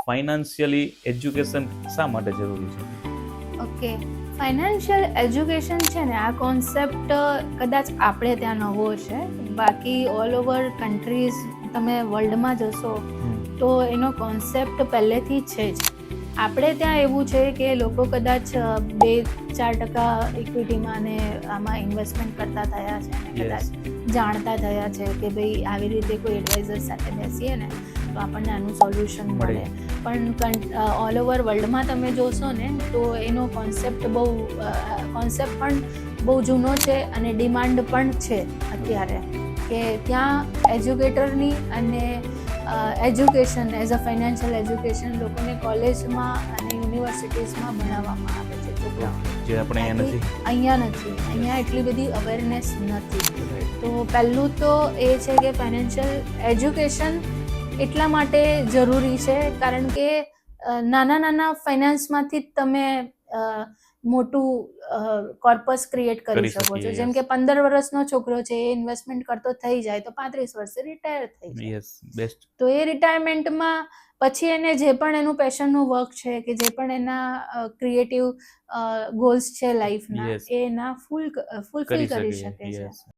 Financially education શા માટે જરૂરી છે? ઓકે, ફાઇનાન્શિયલ એજ્યુકેશન છે ને, આ કોન્સેપ્ટ કદાચ આપણે ત્યાં નવો છે, બાકી ઓલ ઓવર કન્ટ્રીઝ તમે વર્લ્ડમાં જશો તો એનો કોન્સેપ્ટ પહેલેથી છે જ. આપણે ત્યાં એવું છે કે લોકો કદાચ 2-4% ઇક્વિટીમાં ને આમાં ઇન્વેસ્ટમેન્ટ કરતા થયા છે અને કદાચ જાણતા થયા છે કે ભાઈ આવી રીતે કોઈ એડવાઇઝર સાથે બેસીએ ને તો આપણને આનું સોલ્યુશન મળે. પણ ઓલ ઓવર વર્લ્ડમાં તમે જોશો ને તો એનો કોન્સેપ્ટ પણ બહુ જૂનો છે અને ડિમાન્ડ પણ છે અત્યારે, કે ત્યાં એજ્યુકેટરની અને education as a financial education લોકોને કોલેજમાં અને યુનિવર્સિટીઝમાં ભણાવવામાં આવે છે. જે આપણે અહીંયા નથી, અહીંયા એટલી બધી અવેરનેસ નથી. તો પહેલું તો એ છે કે ફાઇનાન્શિયલ એજ્યુકેશન એટલા માટે જરૂરી છે કારણ કે નાના નાના ફાઇનાન્સમાંથી જ તમે મોટું કોર્પસ ક્રિએટ કરી શકો છો. જેમ કે 15 વર્ષનો છોકરો છે એ ઇન્વેસ્ટમેન્ટ કરતો થઈ જાય તો 35 વર્ષે રિટાયર થઈ જાય. તો એ રિટાયરમેન્ટમાં પછી એને જે પણ એનું પેશનનું વર્ક છે કે જે પણ એના ક્રિએટિવ ગોલ્સ છે લાઈફના, એ એના ફૂલફિલ કરી શકે છે.